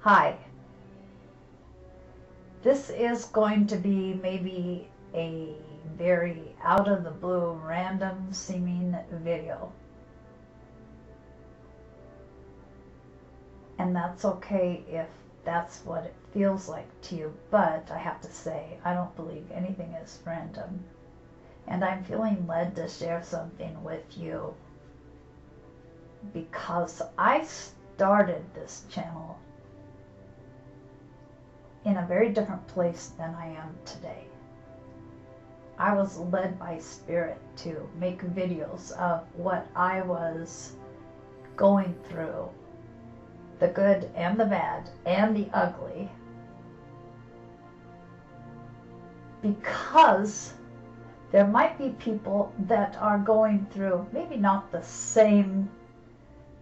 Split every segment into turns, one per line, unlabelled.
Hi. This is going to be maybe a very out of the blue, random seeming video. And that's okay if that's what it feels like to you, but I have to say, I don't believe anything is random. And I'm feeling led to share something with you because I started this channel in a very different place than I am today. I was led by Spirit to make videos of what I was going through, the good and the bad and the ugly, because there might be people that are going through maybe not the same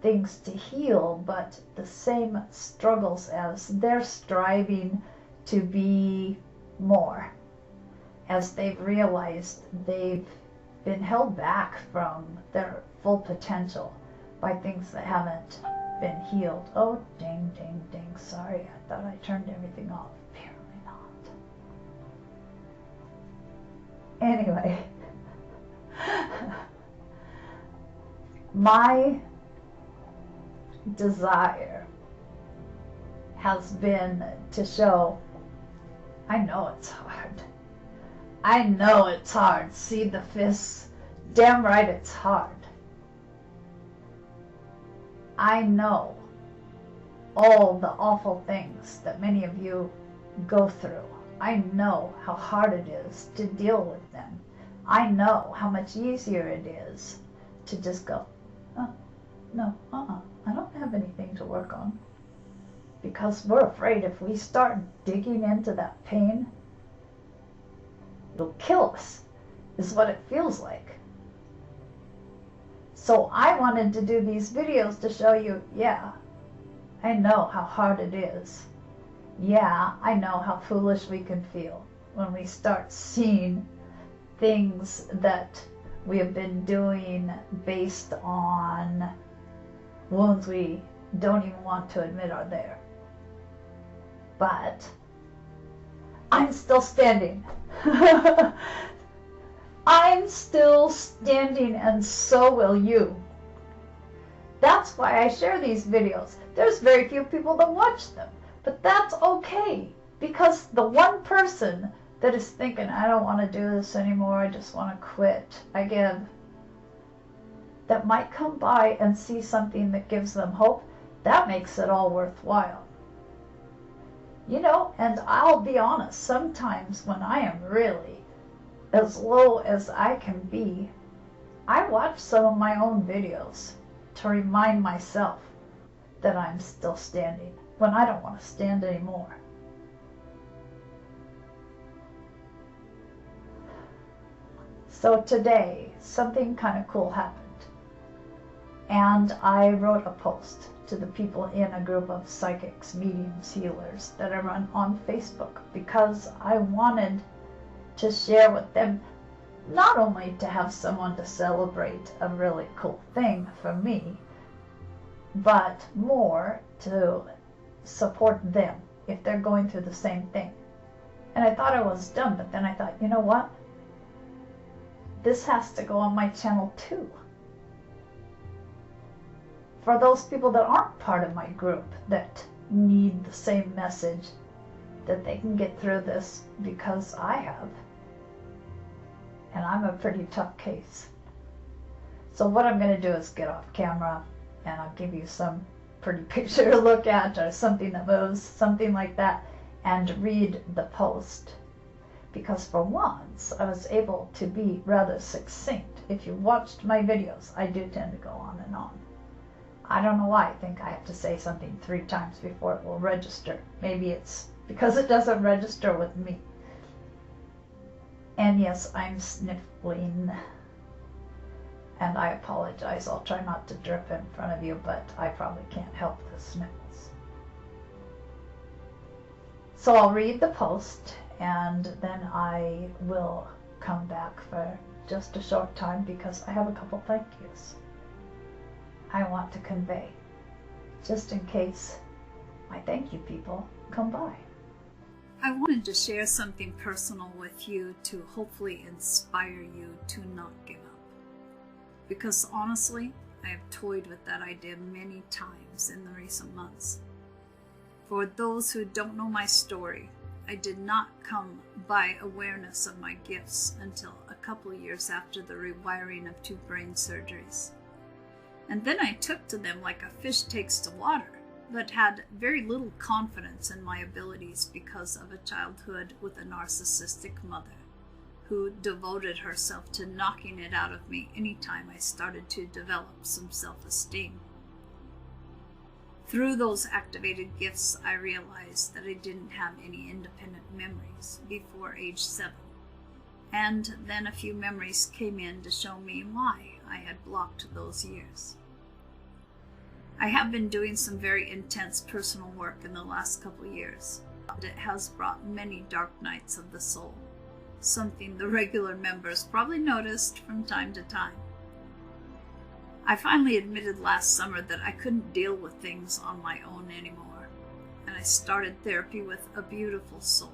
things to heal, but the same struggles as they're striving to be more, as they've realized they've been held back from their full potential by things that haven't been healed. Oh, ding, ding, ding. Sorry, I thought I turned everything off. Apparently not. Anyway, my desire has been to show, I know it's hard. I know it's hard. See the fists? Damn right it's hard. I know all the awful things that many of you go through. I know how hard it is to deal with them. I know how much easier it is to just go, oh, no, I don't have anything to work on. Because we're afraid if we start digging into that pain, it'll kill us, is what it feels like. So I wanted to do these videos to show you, yeah, I know how hard it is. Yeah, I know how foolish we can feel when we start seeing things that we have been doing based on wounds we don't even want to admit are there. But I'm still standing. I'm still standing, and so will you. That's why I share these videos. There's very few people that watch them, but that's okay, because the one person that is thinking, I don't want to do this anymore, I just want to quit, that might come by and see something that gives them hope, that makes it all worthwhile. You know, and I'll be honest, sometimes when I am really as low as I can be, I watch some of my own videos to remind myself that I'm still standing when I don't want to stand anymore. So today, something kind of cool happened. And I wrote a post to the people in a group of psychics, mediums, healers that I run on Facebook, because I wanted to share with them, not only to have someone to celebrate a really cool thing for me, but more to support them if they're going through the same thing. And I thought I was done, but then I thought, you know what? This has to go on my channel too. For those people that aren't part of my group, that need the same message, that they can get through this, because I have. And I'm a pretty tough case. So what I'm going to do is get off camera, and I'll give you some pretty picture to look at, or something that moves, something like that, and read the post. Because for once, I was able to be rather succinct. If you watched my videos, I do tend to go on and on. I don't know why I think I have to say something 3 times before it will register. Maybe it's because it doesn't register with me. And yes, I'm sniffling. And I apologize. I'll try not to drip in front of you, but I probably can't help the sniffles. So I'll read the post, and then I will come back for just a short time, because I have a couple thank yous I want to convey, just in case my thank you, people. Come by.
I wanted to share something personal with you to hopefully inspire you to not give up. Because honestly, I have toyed with that idea many times in the recent months. For those who don't know my story, I did not come by awareness of my gifts until a couple years after the rewiring of 2 brain surgeries. And then I took to them like a fish takes to water, but had very little confidence in my abilities because of a childhood with a narcissistic mother who devoted herself to knocking it out of me anytime I started to develop some self-esteem. Through those activated gifts, I realized that I didn't have any independent memories before age 7. And then a few memories came in to show me why I had blocked those years. I have been doing some very intense personal work in the last couple years. It has brought many dark nights of the soul, something the regular members probably noticed from time to time. I finally admitted last summer that I couldn't deal with things on my own anymore, and I started therapy with a beautiful soul,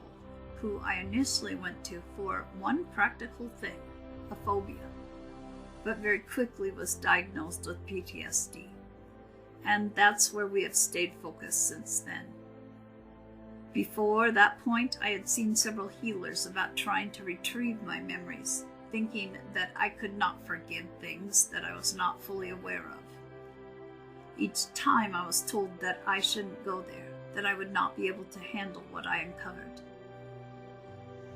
who I initially went to for one practical thing, a phobia, but very quickly was diagnosed with PTSD. And that's where we have stayed focused since then. Before that point, I had seen several healers about trying to retrieve my memories, thinking that I could not forgive things that I was not fully aware of. Each time I was told that I shouldn't go there, that I would not be able to handle what I uncovered.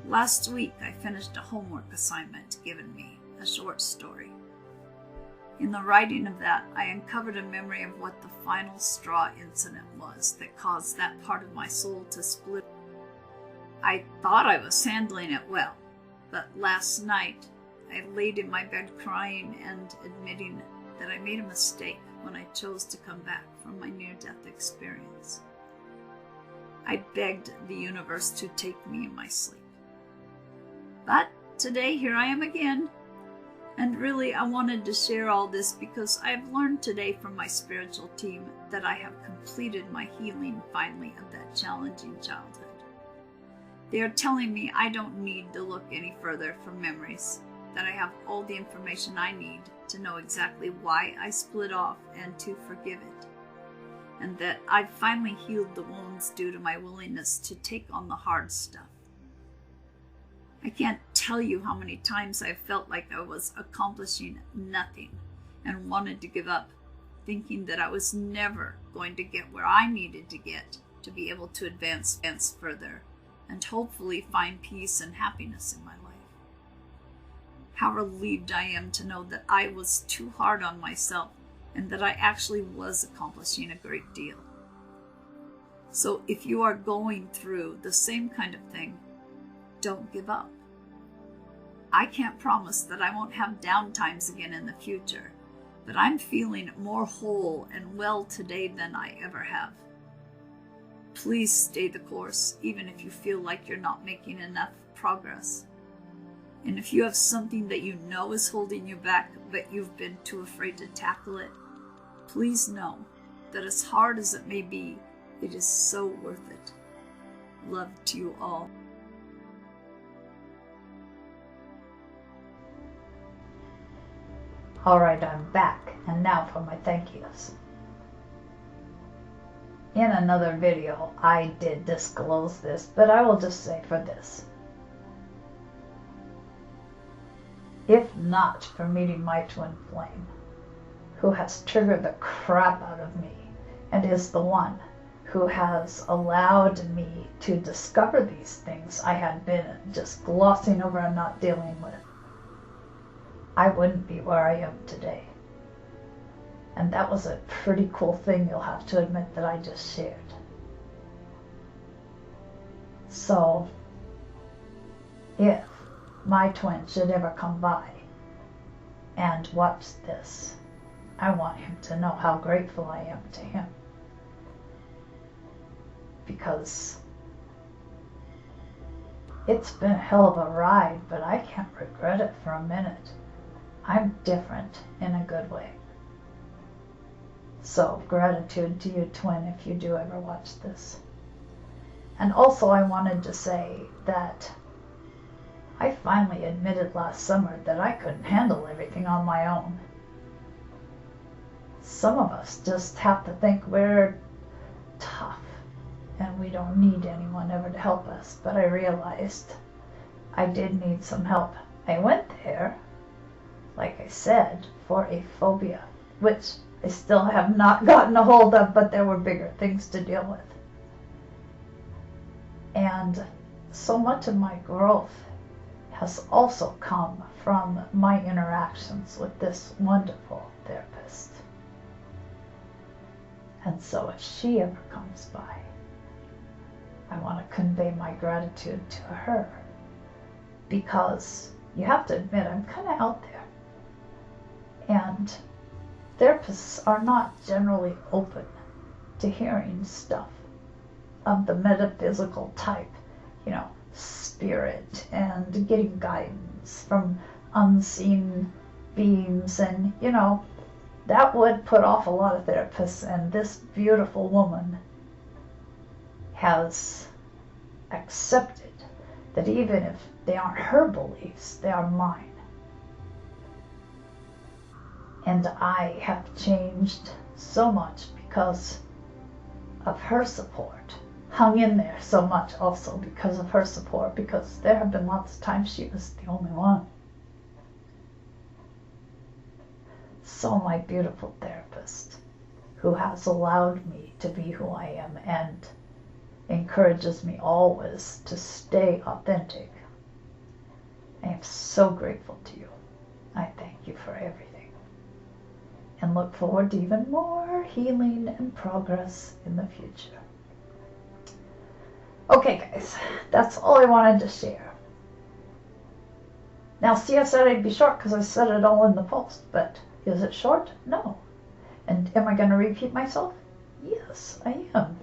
Last week, I finished a homework assignment given me, a short story. In the writing of that, I uncovered a memory of what the final straw incident was that caused that part of my soul to split. I thought I was handling it well, but last night I laid in my bed crying and admitting that I made a mistake when I chose to come back from my near-death experience. I begged the universe to take me in my sleep. But today, here I am again. And really, I wanted to share all this because I have learned today from my spiritual team that I have completed my healing finally of that challenging childhood. They are telling me I don't need to look any further for memories, that I have all the information I need to know exactly why I split off and to forgive it, and that I've finally healed the wounds due to my willingness to take on the hard stuff. I can't tell you how many times I felt like I was accomplishing nothing and wanted to give up, thinking that I was never going to get where I needed to get to be able to advance further and hopefully find peace and happiness in my life. How relieved I am to know that I was too hard on myself and that I actually was accomplishing a great deal. So if you are going through the same kind of thing, don't give up. I can't promise that I won't have down times again in the future, but I'm feeling more whole and well today than I ever have. Please stay the course, even if you feel like you're not making enough progress. And if you have something that you know is holding you back, but you've been too afraid to tackle it, please know that as hard as it may be, it is so worth it. Love to you all.
Alright, I'm back, and now for my thank yous. In another video, I did disclose this, but I will just say for this. If not for meeting my twin flame, who has triggered the crap out of me, and is the one who has allowed me to discover these things I had been just glossing over and not dealing with, I wouldn't be where I am today. And that was a pretty cool thing, you'll have to admit, that I just shared. So, if my twin should ever come by and watch this, I want him to know how grateful I am to him. Because it's been a hell of a ride, but I can't regret it for a minute. I'm different in a good way. So gratitude to you, twin, if you do ever watch this. And also I wanted to say that I finally admitted last summer that I couldn't handle everything on my own. Some of us just have to think we're tough and we don't need anyone ever to help us. But I realized I did need some help. I went there, like I said, for a phobia, which I still have not gotten a hold of, but there were bigger things to deal with. And so much of my growth has also come from my interactions with this wonderful therapist. And so if she ever comes by, I want to convey my gratitude to her, because you have to admit I'm kind of out there. And therapists are not generally open to hearing stuff of the metaphysical type, spirit and getting guidance from unseen beings. And, that would put off a lot of therapists. And this beautiful woman has accepted that even if they aren't her beliefs, they are mine. And I have changed so much because of her support. Hung in there so much also because of her support, because there have been lots of times she was the only one. So my beautiful therapist, who has allowed me to be who I am and encourages me always to stay authentic, I am so grateful to you. I thank you for everything, and look forward to even more healing and progress in the future. Okay, guys, that's all I wanted to share. Now, see, I said I'd be short because I said it all in the post, but is it short? No. And am I going to repeat myself? Yes, I am.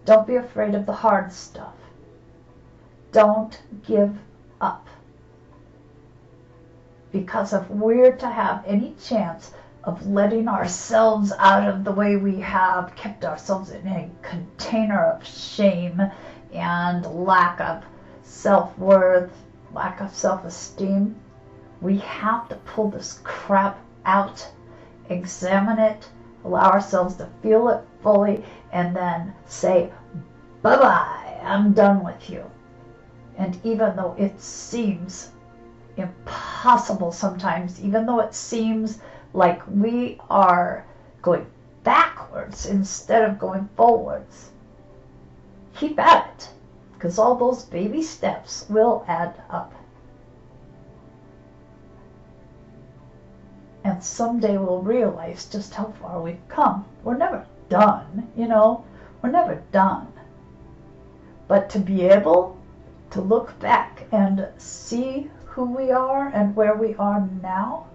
Don't be afraid of the hard stuff. Don't give up. Because if we're to have any chance of letting ourselves out of the way we have kept ourselves in a container of shame and lack of self-worth, lack of self-esteem, we have to pull this crap out, examine it, allow ourselves to feel it fully, and then say, bye-bye, I'm done with you. And even though it seems impossible sometimes, even though it seems like we are going backwards instead of going forwards, keep at it, because all those baby steps will add up. And someday we'll realize just how far we've come. We're never done, we're never done. But to be able to look back and see who we are and where we are now,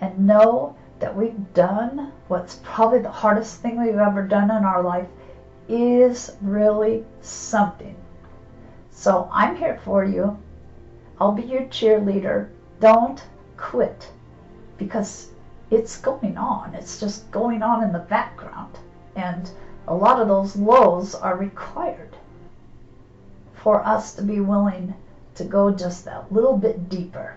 and know that we've done what's probably the hardest thing we've ever done in our life, is really something. So I'm here for you. I'll be your cheerleader. Don't quit, because it's going on. It's just going on in the background. And a lot of those lows are required for us to be willing to go just that little bit deeper.